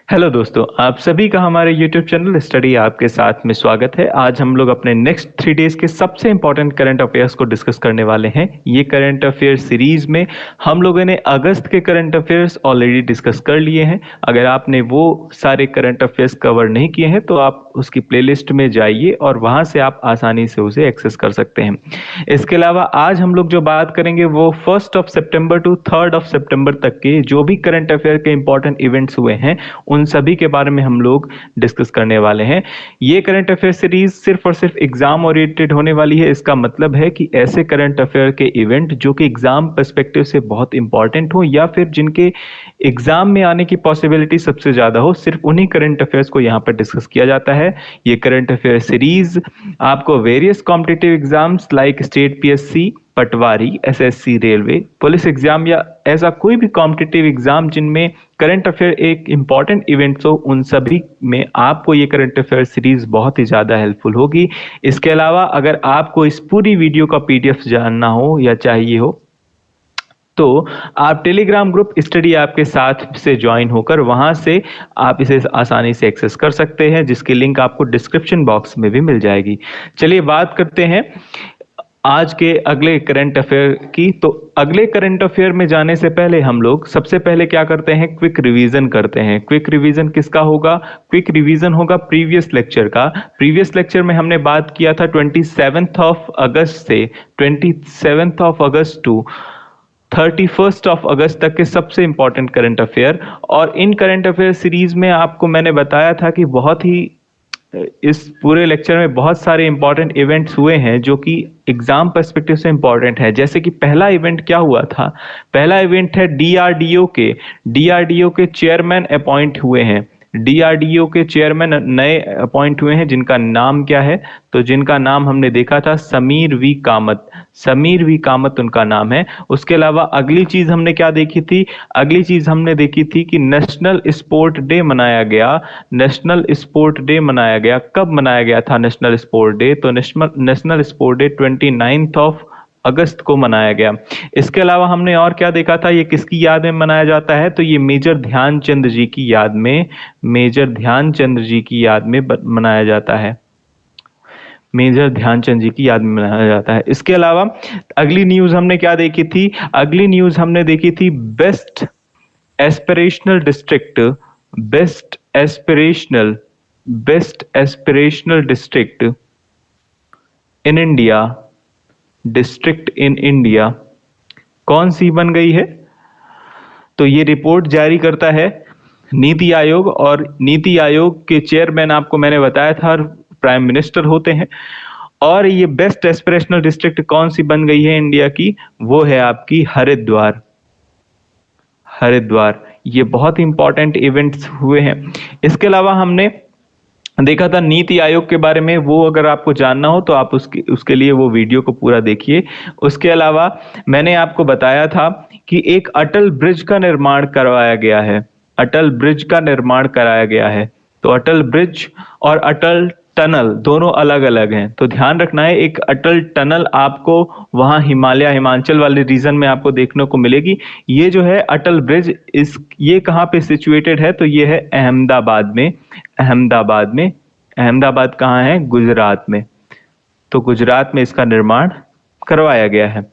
Hello दोस्तों, आप सभी का हमारे YouTube चैनल स्टडी आपके साथ में स्वागत है। आज हम लोग अपने नेक्स्ट 3 डेज के सबसे इंपॉर्टेंट करंट अफेयर्स को डिस्कस करने वाले हैं। ये करंट अफेयर सीरीज में हम लोगों ने अगस्त के करंट अफेयर्स ऑलरेडी डिस्कस कर लिए हैं। अगर आपने वो सारे करंट अफेयर्स कवर नहीं किए हैं तो आप उसकी प्लेलिस्ट में जाइए और वहां से आप आसानी से उसे एक्सेस कर सकते हैं। इसके अलावा आज हम लोग जो बात करेंगे वो 1 सितंबर टू 3 सितंबर तक के जो भी करंट अफेयर के इंपॉर्टेंट इवेंट्स हुए हैं उन सभी के बारे में हम लोग डिस्कस करने वाले हैं। ये करंट अफेयर सीरीज सिर्फ और सिर्फ एग्जाम ओरिएंटेड होने वाली है। इसका मतलब है कि ऐसे करंट अफेयर के इवेंट जो कि एग्जाम पर्सपेक्टिव से बहुत इंपॉर्टेंट हो या फिर जिनके एग्जाम में आने की पॉसिबिलिटी सबसे ज्यादा हो, सिर्फ उन्हीं करंट अफेयर्स को यहाँ पर डिस्कस किया जाता है। ये करंट अफेयर सीरीज आपको various competitive exams like state PSC, Patwari, SSC, railway, police exam या ऐसा कोई भी कॉम्पिटिटिव एग्जाम जिनमें करंट अफेयर एक इंपॉर्टेंट इवेंट्स हो, उन सभी में आपको ये करंट अफेयर सीरीज बहुत ही ज्यादा हेल्पफुल होगी। इसके अलावा अगर आपको इस पूरी वीडियो का पीडीएफ जानना हो या चाहिए हो तो आप टेलीग्राम ग्रुप स्टडी आपके साथ से ज्वाइन होकर वहां से आप इसे आसानी से एक्सेस कर सकते हैं, जिसकी लिंक आपको डिस्क्रिप्शन बॉक्स में भी मिल जाएगी। चलिए बात करते हैं आज के अगले करंट अफेयर की। तो अगले करंट अफेयर में जाने से पहले हम लोग सबसे पहले क्या करते हैं, क्विक रिवीजन करते हैं। क्विक रिवीजन किसका होगा? क्विक रिवीजन होगा प्रीवियस लेक्चर का। प्रीवियस लेक्चर में हमने बात किया था 27 अगस्त से 27 अगस्त टू 31 अगस्त तक के सबसे इंपॉर्टेंट करंट अफेयर। और इन करंट अफेयर सीरीज में आपको मैंने बताया था कि बहुत ही इस पूरे लेक्चर में बहुत सारे इंपॉर्टेंट इवेंट्स हुए हैं जो कि एग्जाम पर्सपेक्टिव से इंपॉर्टेंट है। जैसे कि पहला इवेंट क्या हुआ था? पहला इवेंट है डीआरडीओ के चेयरमैन अपॉइंट हुए हैं। डीआरडीओ के चेयरमैन नए अपॉइंट हुए हैं, जिनका नाम क्या है? तो जिनका नाम हमने देखा था समीर वी कामत। समीर वी कामत उनका नाम है। उसके अलावा अगली चीज हमने क्या देखी थी? अगली चीज हमने देखी थी कि नेशनल स्पोर्ट डे मनाया गया। नेशनल स्पोर्ट डे मनाया गया। कब मनाया गया था नेशनल स्पोर्ट डे? तो नेशनल स्पोर्ट डे 29 अगस्त को मनाया गया। इसके अलावा हमने और क्या देखा था? ये किसकी याद में मनाया जाता है? तो ये मेजर ध्यानचंद जी की याद में, मेजर ध्यानचंद जी की याद में मनाया जाता है। मेजर ध्यानचंद जी की याद में मनाया जाता है। इसके अलावा अगली न्यूज हमने क्या देखी थी? अगली न्यूज हमने देखी थी best aspirational district, best aspirational best aspirational district in India, district in India कौन सी बन गई है? तो ये रिपोर्ट जारी करता है नीति आयोग, और नीति आयोग के चेयरमैन आपको मैंने बताया था प्राइम मिनिस्टर होते हैं। और ये बेस्ट एस्पिरेशनल डिस्ट्रिक्ट कौन सी बन गई है इंडिया की? वो है आपकी हरिद्वार। हरिद्वार। ये बहुत इंपॉर्टेंट इवेंट्स हुए हैं। इसके अलावा हमने देखा था नीति आयोग के बारे में, वो अगर आपको जानना हो तो आप उसके लिए वो वीडियो को पूरा देखिए। उसके अलावा मैंने आपको बताया था कि एक अटल ब्रिज का निर्माण करवाया गया है। अटल ब्रिज का निर्माण कराया गया है। तो अटल ब्रिज और अटल टनल दोनों अलग अलग हैं, तो ध्यान रखना है। एक अटल टनल आपको वहां हिमाचल वाले रीजन में आपको देखने को मिलेगी। ये जो है अटल ब्रिज, ये कहाँ पे सिचुएटेड है? तो ये है अहमदाबाद में। अहमदाबाद कहाँ है? गुजरात में। तो गुजरात में इसका निर्माण करवाया गया है।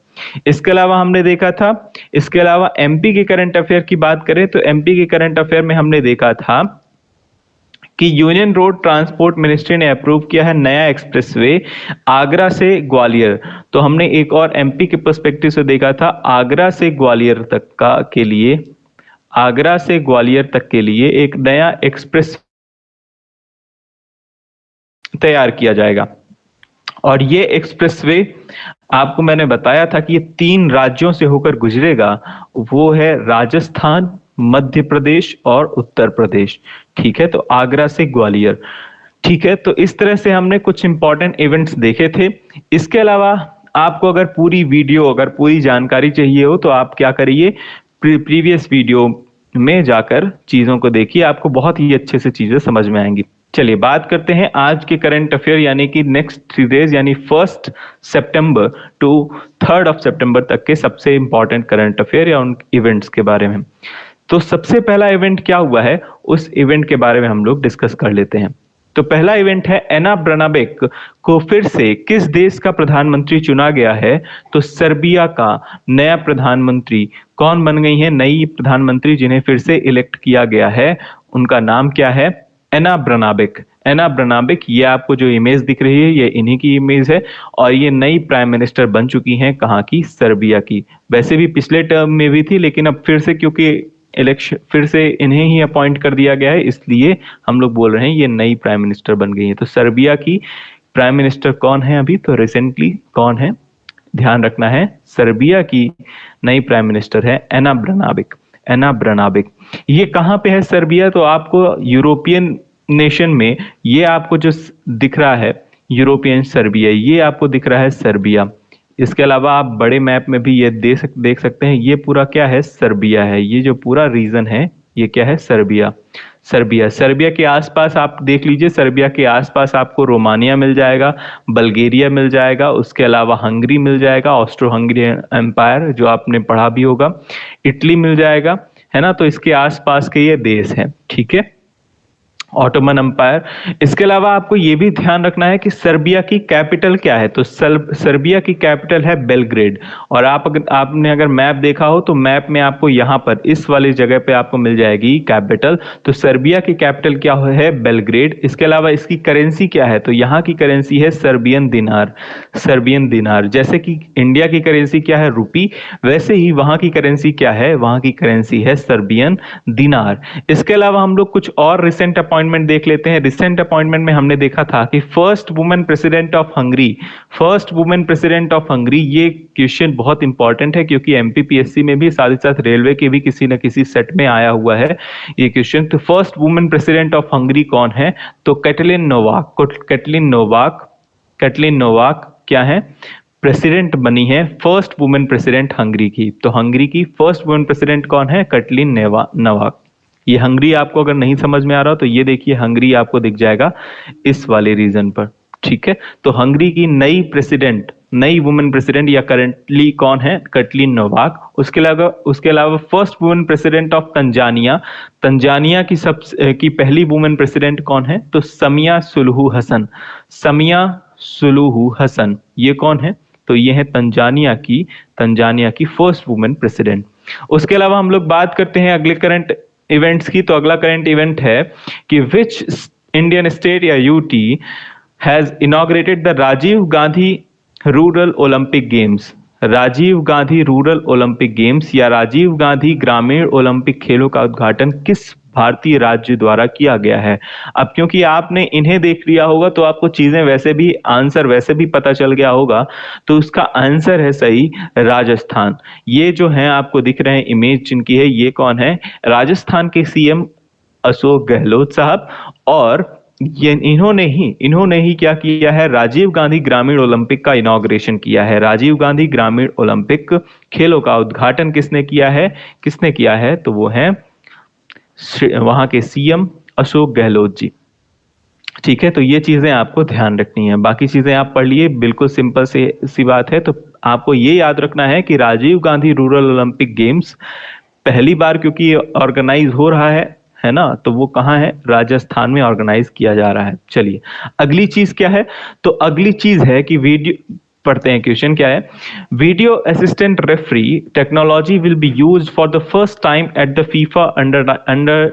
इसके अलावा हमने देखा था, इसके अलावा एमपी के करंट अफेयर की बात करें तो एमपी के करंट अफेयर में हमने देखा था कि यूनियन रोड ट्रांसपोर्ट मिनिस्ट्री ने अप्रूव किया है नया एक्सप्रेसवे आगरा से ग्वालियर। तो हमने एक और एमपी के पर्सपेक्टिव से देखा था आगरा से ग्वालियर तक का के लिए, आगरा से ग्वालियर तक के लिए एक नया एक्सप्रेस तैयार किया जाएगा। और ये एक्सप्रेसवे आपको मैंने बताया था कि ये 3 राज्यों से होकर गुजरेगा। वो है राजस्थान, मध्य प्रदेश और उत्तर प्रदेश। ठीक है, तो आगरा से ग्वालियर। ठीक है, तो इस तरह से हमने कुछ इंपॉर्टेंट इवेंट्स देखे थे। इसके अलावा आपको अगर पूरी वीडियो, अगर पूरी जानकारी चाहिए हो तो आप क्या करिए, प्रीवियस वीडियो में जाकर चीजों को देखिए, आपको बहुत ही अच्छे से चीजें समझ में आएंगी। चलिए बात करते हैं आज के करंट अफेयर यानी कि नेक्स्ट 3 डेज यानी 1 सितंबर टू 3 सितंबर तक के सबसे इंपॉर्टेंट करंट अफेयर या उन इवेंट्स के बारे में। तो सबसे पहला इवेंट क्या हुआ है, उस इवेंट के बारे में हम लोग डिस्कस कर लेते हैं। तो पहला इवेंट है, एना ब्रनाबिक को फिर से किस देश का प्रधानमंत्री चुना गया है? तो सर्बिया का नया प्रधानमंत्री कौन बन गई है? नई प्रधानमंत्री जिन्हें फिर से इलेक्ट किया गया है, उनका नाम क्या है? एना ब्रनाबिक। एना ब्रनाबिक, ये आपको जो इमेज दिख रही है ये इन्हीं की इमेज है, और ये नई प्राइम मिनिस्टर बन चुकी हैं, कहाँ की? सर्बिया की। वैसे भी पिछले टर्म में भी थी, लेकिन अब फिर से क्योंकि इलेक्शन फिर से इन्हें ही अपॉइंट कर दिया गया है, इसलिए हम लोग बोल रहे हैं ये नई प्राइम मिनिस्टर बन गई है। तो सर्बिया की प्राइम मिनिस्टर कौन है अभी? तो रिसेंटली कौन है, ध्यान रखना है, सर्बिया की नई प्राइम मिनिस्टर है एना ब्रनाबिक। एना ब्रनाबिक, ये कहाँ पे है सर्बिया? तो आपको यूरोपियन नेशन में ये आपको जो दिख रहा है यूरोपियन सर्बिया, ये आपको दिख रहा है सर्बिया। इसके अलावा आप बड़े मैप में भी ये देख सकते हैं, ये पूरा क्या है? सर्बिया है। ये जो पूरा रीजन है ये क्या है? सर्बिया। सर्बिया, सर्बिया के आसपास आप देख लीजिए, सर्बिया के आसपास आपको रोमानिया मिल जाएगा, बल्गेरिया मिल जाएगा, उसके अलावा हंगरी मिल जाएगा, ऑस्ट्रो हंगेरियन एम्पायर जो आपने पढ़ा भी होगा, इटली मिल जाएगा, है ना। तो इसके आसपास के ये देश हैं, ठीक है, ऑटोमन अंपायर। इसके अलावा आपको यह भी ध्यान रखना है कि सर्बिया की कैपिटल क्या है? तो सर्बिया की कैपिटल है बेलग्रेड। और आपने अगर मैप देखा हो तो मैप में आपको यहां पर इस वाली जगह पे आपको मिल जाएगी कैपिटल। तो सर्बिया की कैपिटल क्या है? बेलग्रेड। इसके अलावा इसकी करेंसी क्या है? तो यहां की करेंसी है सर्बियन दिनार। सर्बियन दिनार, जैसे कि इंडिया की करेंसी क्या है? रुपी, वैसे ही वहां की करेंसी क्या है? वहां की करेंसी है सर्बियन दिनार। इसके अलावा हम लोग कुछ और रिसेंट अपॉइंटमेंट देख लेते हैं। रिसेंट अपॉइंटमेंट में हमने देखा था कि first women president of Hungary, first women president of Hungary, ये क्वेश्चन बहुत इंपॉर्टेंट है क्योंकि एमपीपीएससी में भी साथ ही साथ रेलवे के भी किसी न किसी सेट में आया हुआ है ये क्वेश्चन। तो first women president of Hungary कौन है? तो Katalin Novak. Katalin Novak, Katalin Novak क्या है? प्रेसिडेंट बनी है, फर्स्ट वुमेन प्रेसिडेंट हंगरी की। तो हंगरी की फर्स्ट वुमेन प्रेसिडेंट कौन है? Katalin Novak. ये हंगरी आपको अगर नहीं समझ में आ रहा तो ये देखिए, हंगरी आपको दिख जाएगा इस वाले रीजन पर, ठीक है। तो हंगरी की नई प्रेसिडेंट, नई वुमेन प्रेसिडेंट या करंटली कौन है? Katalin Novak. उसके अलावा first women president of Tanzania, Tanzania की पहली वुमेन प्रेसिडेंट कौन है? तो समिया सुलुहु हसन। समिया सुलुहु हसन, ये कौन है? तो ये है तंजानिया की फर्स्ट वुमेन प्रेसिडेंट। उसके अलावा हम लोग बात करते हैं अगले करंट इवेंट्स की। तो अगला करंट इवेंट है कि विच इंडियन स्टेट या UT has inaugurated the Rajiv Gandhi rural Olympic games. Rajiv Gandhi rural Olympic games या राजीव गांधी ग्रामीण ओलंपिक खेलों का उद्घाटन किस भारतीय राज्य द्वारा किया गया है? अब क्योंकि आपने इन्हें देख लिया होगा तो आपको चीजें वैसे भी, आंसर वैसे भी पता चल गया होगा। तो उसका आंसर है सही, राजस्थान। ये जो है आपको दिख रहे हैं इमेज जिनकी है, ये कौन है? राजस्थान के सीएम अशोक गहलोत साहब। और ये इन्होंने ही क्या किया है? राजीव गांधी ग्रामीण ओलंपिक का इनॉग्रेशन किया है। राजीव गांधी ग्रामीण ओलंपिक खेलों का उद्घाटन किसने किया है? किसने किया है? तो वो है वहां के सीएम अशोक गहलोत जी, ठीक है। तो ये चीजें आपको ध्यान रखनी है, बाकी चीजें आप पढ़ लिए, बिल्कुल सिंपल सी बात है। तो आपको ये याद रखना है कि Rajiv Gandhi rural Olympic games पहली बार क्योंकि ऑर्गेनाइज हो रहा है ना, तो वो कहाँ है? राजस्थान में ऑर्गेनाइज किया जा रहा है। चलिए अगली चीज क्या है? तो अगली चीज है कि वीडियो पढ़ते हैं, क्वेश्चन क्या है? Video assistant referee technology will be used for the first time at the FIFA under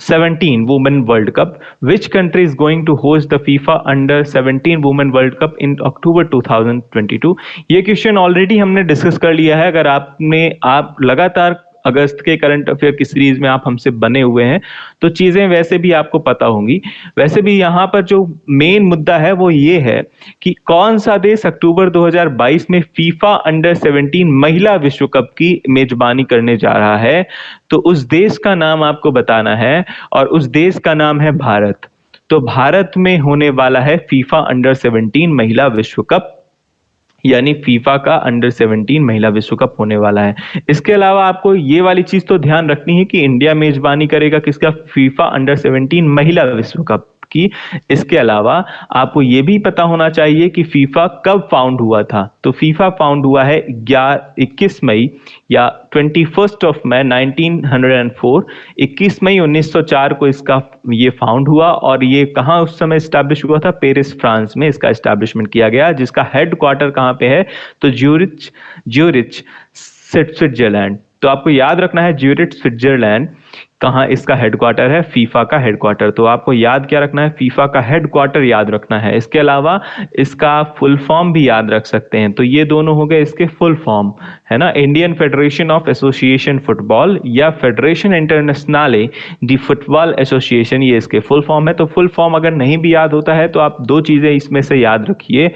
17 women world cup. Which country is going to host the FIFA under 17 women world cup in October 2022? ये question already हमने discuss कर लिया है। अगर आप लगातार अगस्त के current affair की सीरीज में आप हमसे बने हुए हैं तो चीजें वैसे भी आपको पता होंगी। वैसे भी यहाँ पर जो मेन मुद्दा है वो ये है कि कौन सा देश अक्टूबर 2022 में फीफा अंडर 17 महिला विश्व कप की मेजबानी करने जा रहा है। तो उस देश का नाम आपको बताना है और उस देश का नाम है भारत। तो भारत में होने वाला है फीफा अंडर 17 महिला विश्व कप, यानी फीफा का अंडर 17 महिला विश्व कप होने वाला है। इसके अलावा आपको ये वाली चीज तो ध्यान रखनी है कि इंडिया मेजबानी करेगा किसका? फीफा अंडर 17 महिला विश्व कप की। इसके अलावा आपको ये भी पता होना चाहिए कि फीफा कब फाउंड हुआ था। तो फीफा फाउंड हुआ है 21 मई या 21 मई 1904, 21 मई 1904 को इसका ये फाउंड हुआ। और ये कहाँ उस समय स्टैब्लिश हुआ था? पेरिस फ्रांस में इसका एस्टैब्लिशमेंट किया गया, जिसका हेड क्वार्टर कहाँ पे है? तो ज्यूरिच, ज्यूरिच स्विट्जरलैंड। तो आपको याद रखना है ज्यूरिच स्विट्जरलैंड कहाँ इसका हेडक्वार्टर है, फीफा का हेडक्वार्टर। तो आपको याद क्या रखना है? फीफा का हेडक्वार्टर याद रखना है। इसके अलावा इसका फुल फॉर्म भी याद रख सकते हैं। तो ये दोनों हो गए इसके फुल फॉर्म, है ना। Indian federation of association football या फेडरेशन इंटरनेशनले दी फुटबॉल एसोसिएशन, ये इसके फुल फॉर्म है। तो फुल फॉर्म अगर नहीं भी याद होता है तो आप दो चीजें इसमें से याद रखिए।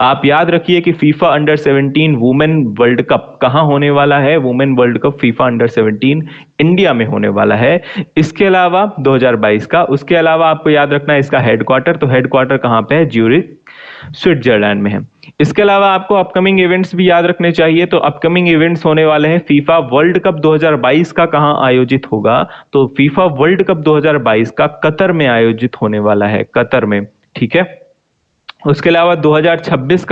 आप याद रखिए कि FIFA under 17 women world cup कहाँ होने वाला है? Women world cup FIFA under 17 India में होने वाला है। इसके अलावा 2022 का, उसके अलावा आपको याद रखना है इसका हेडक्वार्टर। तो हेडक्वार्टर कहां पे है? ज्यूरिच स्विट्जरलैंड में है। इसके अलावा आपको अपकमिंग इवेंट्स भी याद रखने चाहिए। तो अपकमिंग इवेंट्स होने वाले हैं, फीफा वर्ल्ड कप 2022 का कहां आयोजित होगा? तो फीफा वर्ल्ड कप 2022 का कतर में आयोजित होने वाला है, कतर में, ठीक है। उसके अलावा 2026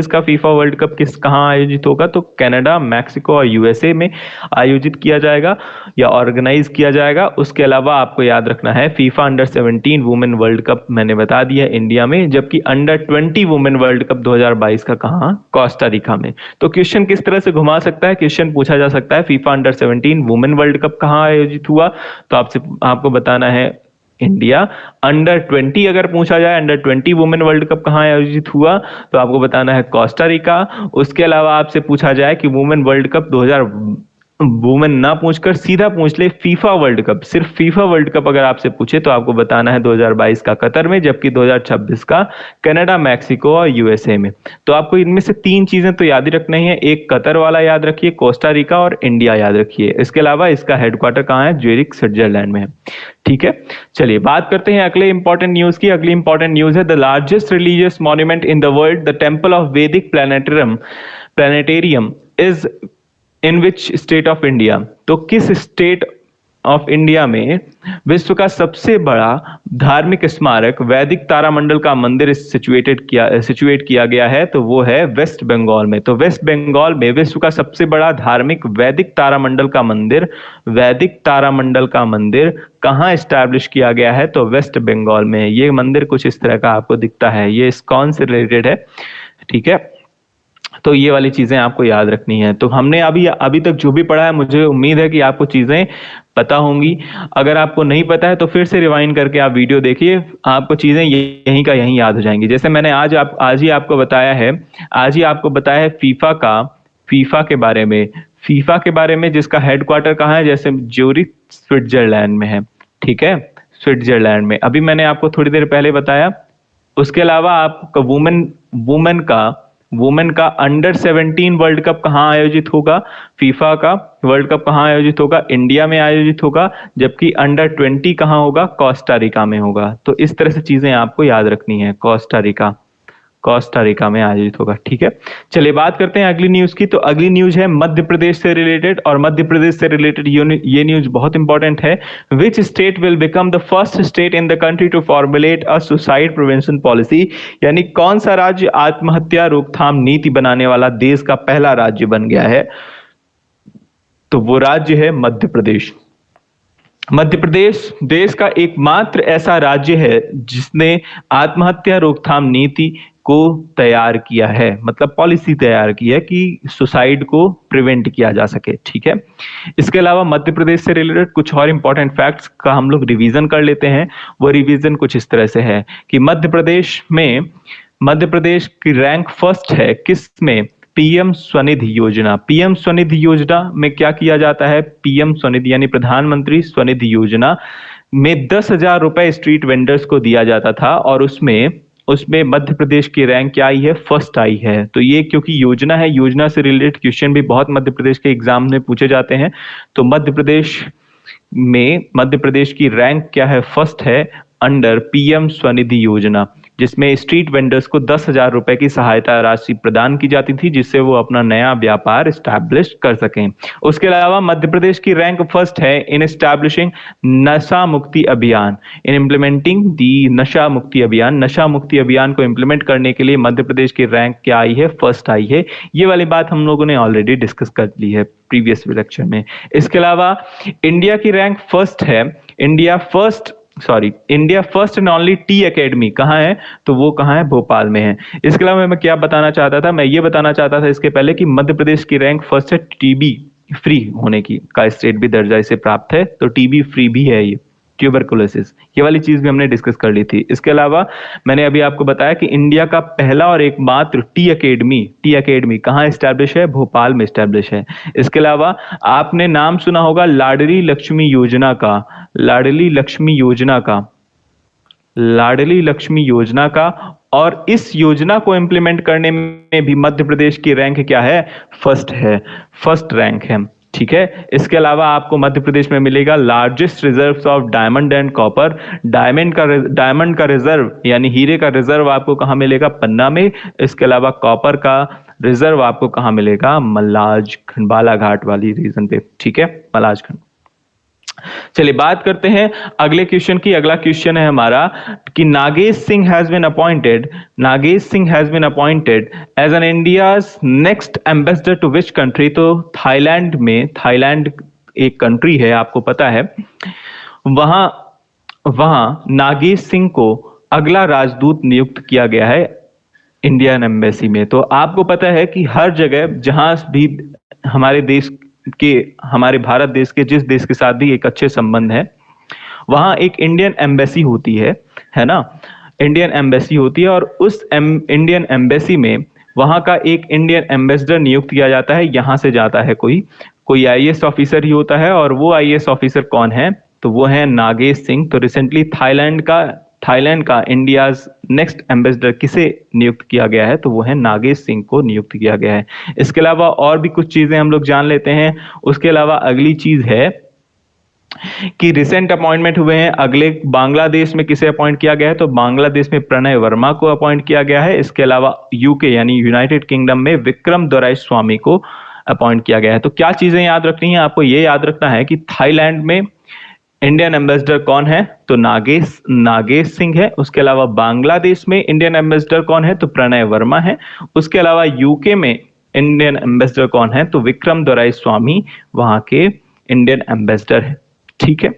का फीफा वर्ल्ड कप कहाँ आयोजित होगा? तो कनाडा, मैक्सिको और यूएसए में आयोजित किया जाएगा या ऑर्गेनाइज किया जाएगा। उसके अलावा आपको याद रखना है FIFA under 17 women world cup मैंने बता दिया इंडिया में, जबकि अंडर 20 वुमेन वर्ल्ड कप 2022 का कहाँ? कोस्टा रिका में। तो क्वेश्चन किस तरह से घुमा सकता है? क्वेश्चन पूछा जा सकता है FIFA under 17 women world cup कहाँ आयोजित हुआ? तो आपको बताना है इंडिया। अंडर 20 अगर पूछा जाए, अंडर 20 वुमेन वर्ल्ड कप कहाँ आयोजित हुआ? तो आपको बताना है कोस्टा रिका। उसके अलावा आपसे पूछा जाए कि वुमेन वर्ल्ड कप 2000, वुमेन ना पूछकर सीधा पूछ ले फीफा वर्ल्ड कप, सिर्फ फीफा वर्ल्ड कप अगर आपसे पूछे तो आपको बताना है 2022 का कतर में, जबकि 2026 का कनाडा, मैक्सिको और यूएसए में। तो आपको इनमें से तीन चीजें तो याद ही रखनी है, एक कतर वाला याद रखिए, कोस्टा रिका और इंडिया याद रखिए। इसके अलावा इसका हेडक्वार्टर कहाँ है? ज्यूरिख स्विट्जरलैंड में है, ठीक है। चलिए बात करते हैं अगले इंपॉर्टेंट न्यूज की। अगली इंपॉर्टेंट न्यूज है the largest religious monument in the world, the temple of Vedic planetarium is in which state of India? तो किस स्टेट ऑफ इंडिया में विश्व का सबसे बड़ा धार्मिक स्मारक वैदिक तारामंडल का मंदिर सिचुएट किया गया है? तो वो है वेस्ट बंगाल में। तो वेस्ट बंगाल में विश्व का सबसे बड़ा धार्मिक वैदिक तारामंडल का मंदिर कहाँ स्टैब्लिश किया गया है? तो वेस्ट बंगाल में। ये मंदिर कुछ इस तरह का आपको दिखता है, ये इस्कॉन से रिलेटेड है, ठीक है। तो ये वाली चीजें आपको याद रखनी है। तो हमने अभी तक जो भी पढ़ा है, मुझे उम्मीद है कि आपको चीजें पता होंगी। अगर आपको नहीं पता है तो फिर से रिवाइंड करके आप वीडियो देखिए, आपको चीजें यहीं का यहीं याद हो जाएंगी। जैसे मैंने आज ही आपको बताया है फीफा के बारे में जिसका हेडक्वार्टर कहाँ है? जैसे ज्यूरिख स्विट्जरलैंड में है, ठीक है, स्विट्जरलैंड में। अभी मैंने आपको थोड़ी देर पहले बताया। उसके अलावा आपका वुमेन का अंडर 17 वर्ल्ड कप कहाँ आयोजित होगा? फीफा का वर्ल्ड कप कहाँ आयोजित होगा? इंडिया में आयोजित होगा, जबकि अंडर 20 कहाँ होगा? कोस्टा रिका में होगा। तो इस तरह से चीजें आपको याद रखनी है, कोस्टा रिका में आयोजित होगा, ठीक है। चलिए बात करते हैं अगली न्यूज की। तो अगली न्यूज है मध्य प्रदेश से रिलेटेड, और मध्य प्रदेश से रिलेटेड ये न्यूज बहुत इंपॉर्टेंट है। Which state will become the first state in the country to formulate a suicide prevention policy? यानी कौन सा राज्य आत्महत्या रोकथाम नीति बनाने वाला देश का पहला राज्य बन गया है? तो वो राज्य है मध्य प्रदेश। मध्य प्रदेश देश का एकमात्र ऐसा राज्य है जिसने आत्महत्या रोकथाम नीति को तैयार किया है, मतलब पॉलिसी तैयार की है कि सुसाइड को प्रिवेंट किया जा सके, ठीक है। इसके अलावा मध्य प्रदेश से रिलेटेड कुछ और इंपॉर्टेंट फैक्ट्स का हम लोग रिवीजन कर लेते हैं। वो रिवीजन कुछ इस तरह से है कि मध्य प्रदेश की रैंक फर्स्ट है किस में? पीएम स्वनिधि योजना। पीएम स्वनिधि योजना में क्या किया जाता है? पीएम स्वनिधि यानी प्रधानमंत्री स्वनिधि योजना में 10,000 रुपए स्ट्रीट वेंडर्स को दिया जाता था, और उसमें मध्य प्रदेश की रैंक क्या आई है? फर्स्ट आई है। तो ये क्योंकि योजना है, योजना से रिलेटेड क्वेश्चन भी बहुत मध्य प्रदेश के एग्जाम में पूछे जाते हैं। तो मध्य प्रदेश की रैंक क्या है? फर्स्ट है अंडर पीएम स्वनिधि योजना। जिसमें स्ट्रीट वेंडर्स को 10,000 रुपए की सहायता राशि प्रदान की जाती थी, जिससे वो अपना नया व्यापार स्टैब्लिश कर सकें। उसके अलावा मध्य प्रदेश की रैंक फर्स्ट है इन एस्टैब्लिशिंग नशा मुक्ति अभियान, इन इम्प्लीमेंटिंग दी नशा मुक्ति अभियान। नशा मुक्ति अभियान को इम्प्लीमेंट करने के लिए मध्य प्रदेश की रैंक क्या आई है? फर्स्ट आई है। ये वाली बात हम लोगों ने ऑलरेडी डिस्कस कर ली है प्रीवियस लेक्चर में। इसके अलावा इंडिया की रैंक फर्स्ट है, India first and only T academy कहाँ है? तो वो कहाँ है? भोपाल में है। इसके अलावा मैं क्या बताना चाहता था? मैं ये बताना चाहता था इसके पहले कि मध्य प्रदेश की रैंक फर्स्ट है टीबी फ्री होने की, का स्टेट भी दर्जा इसे प्राप्त है, तो टीबी फ्री भी है ये, ट्यूबरकुलोसिस, ये वाली चीज भी हमने डिस्कस कर ली थी। इसके अलावा मैंने अभी आपको बताया कि इंडिया का पहला और एकमात्र टी एकेडमी कहाँ एस्टैब्लिश है? भोपाल में एस्टैब्लिश है। इसके अलावा आपने नाम सुना होगा लाडली लक्ष्मी योजना का, लाडली लक्ष्मी योजना का, और इस योजना को इंप्लीमेंट करने में भी मध्य प्रदेश की रैंक क्या है? फर्स्ट रैंक है। ठीक है। इसके अलावा आपको मध्य प्रदेश में मिलेगा largest reserves of diamond and copper. Diamond का रिजर्व यानी हीरे का रिजर्व आपको कहाँ मिलेगा? पन्ना में। इसके अलावा कॉपर का रिजर्व आपको कहाँ मिलेगा? मलाजखंड, बालाघाट वाली रीजन पे। ठीक है, मलाजखंड। चलिए बात करते हैं अगले क्वेश्चन की। अगला क्वेश्चन है हमारा कि Nagesh Singh has been appointed as an India's next ambassador to which country? तो थाईलैंड एक कंट्री है, आपको पता है। वहां नागेश सिंह को अगला राजदूत नियुक्त किया गया है इंडियन एम्बेसी में। तो आपको पता है कि हर जगह जहां भी हमारे भारत देश के जिस देश के साथ भी एक अच्छे संबंध है, वहां एक इंडियन एम्बेसी होती है ना? इंडियन एम्बेसी होती है, और उस इंडियन एम्बेसी में वहां का एक इंडियन एम्बेसडर नियुक्त किया जाता है। यहां से जाता है कोई आईएएस ऑफिसर ही होता है, और वो आईएएस ऑफिसर कौन है? तो वो है नागेश सिंह। तो रिसेंटली थाईलैंड का इंडियाज नेक्स्ट एम्बेसडर किसे नियुक्त किया गया है? तो वो है नागेश सिंह को नियुक्त किया गया है। इसके अलावा और भी कुछ चीजें हम लोग जान लेते हैं। उसके अलावा अगली चीज है कि रिसेंट अपॉइंटमेंट हुए हैं। अगले बांग्लादेश में किसे अपॉइंट किया गया है? तो बांग्लादेश में प्रणय वर्मा को अपॉइंट किया गया है। इसके अलावा यूके यानी यूनाइटेड किंगडम में विक्रम दोराईस्वामी को अपॉइंट किया गया है। तो क्या चीजें याद रखनी है आपको? ये याद रखना है कि थाईलैंड में इंडियन एम्बेसडर कौन है? तो नागेश सिंह है। उसके अलावा बांग्लादेश में इंडियन एम्बेसडर कौन है? तो प्रणय वर्मा है। उसके अलावा यूके में इंडियन एम्बेसडर कौन है? तो विक्रम दोराईस्वामी वहां के इंडियन एम्बेसडर है। ठीक है,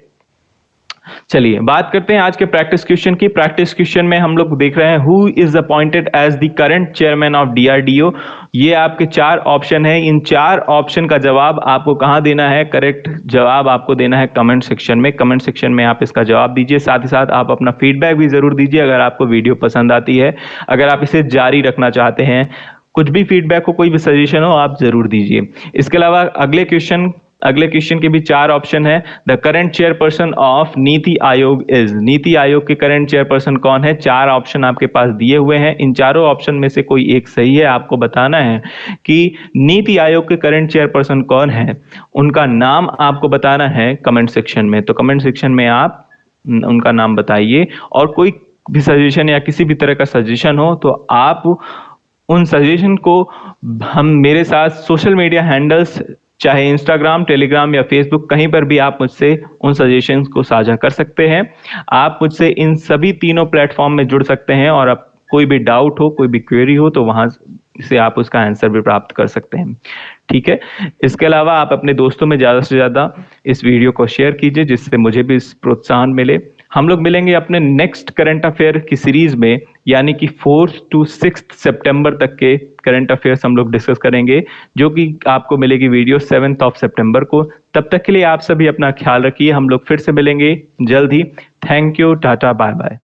चलिए बात करते हैं आज के प्रैक्टिस क्वेश्चन की। प्रैक्टिस क्वेश्चन में हम लोग देख रहे हैं who is appointed as the current chairman of DRDO. ये आपके 4 ऑप्शन है। इन 4 ऑप्शन का जवाब आपको कहां देना है? करेक्ट जवाब आपको देना है कमेंट सेक्शन में। कमेंट सेक्शन में आप इसका जवाब दीजिए। साथ ही साथ आप अपना फीडबैक भी जरूर दीजिए अगर आपको वीडियो पसंद आती है। अगर आप इसे जारी रखना चाहते हैं, कुछ भी फीडबैक हो, कोई भी सजेशन हो, आप जरूर दीजिए। इसके अलावा अगले क्वेश्चन के भी 4 ऑप्शन है। The current chairperson of NITI Aayog is. NITI Aayog के करंट चेयरपर्सन कौन है? 4 ऑप्शन आपके पास दिए हुए हैं। इन चारों ऑप्शन में से कोई एक सही है। आपको बताना है कि नीति आयोग के करंट चेयरपर्सन कौन है, उनका नाम आपको बताना है कमेंट सेक्शन में। तो कमेंट सेक्शन में आप उनका नाम बताइए, और कोई भी सजेशन या किसी भी तरह का सजेशन हो तो आप उन सजेशन को हम मेरे साथ सोशल मीडिया हैंडल्स, चाहे इंस्टाग्राम, टेलीग्राम या फेसबुक, कहीं पर भी आप मुझसे उन सजेशंस को साझा कर सकते हैं। आप मुझसे इन सभी तीनों प्लेटफॉर्म में जुड़ सकते हैं, और अब कोई भी डाउट हो, कोई भी क्वेरी हो, तो वहां से आप उसका आंसर भी प्राप्त कर सकते हैं। ठीक है, इसके अलावा आप अपने दोस्तों में ज्यादा से ज्यादा इस वीडियो को शेयर कीजिए, जिससे मुझे भी इस प्रोत्साहन मिले। हम लोग मिलेंगे अपने नेक्स्ट करंट अफेयर की सीरीज में, यानी कि 4 to 6 सितंबर तक के करंट अफेयर्स हम लोग डिस्कस करेंगे, जो कि आपको मिलेगी वीडियो 7 सितंबर को। तब तक के लिए आप सभी अपना ख्याल रखिए। हम लोग फिर से मिलेंगे जल्द ही। Thank you, tata, bye bye.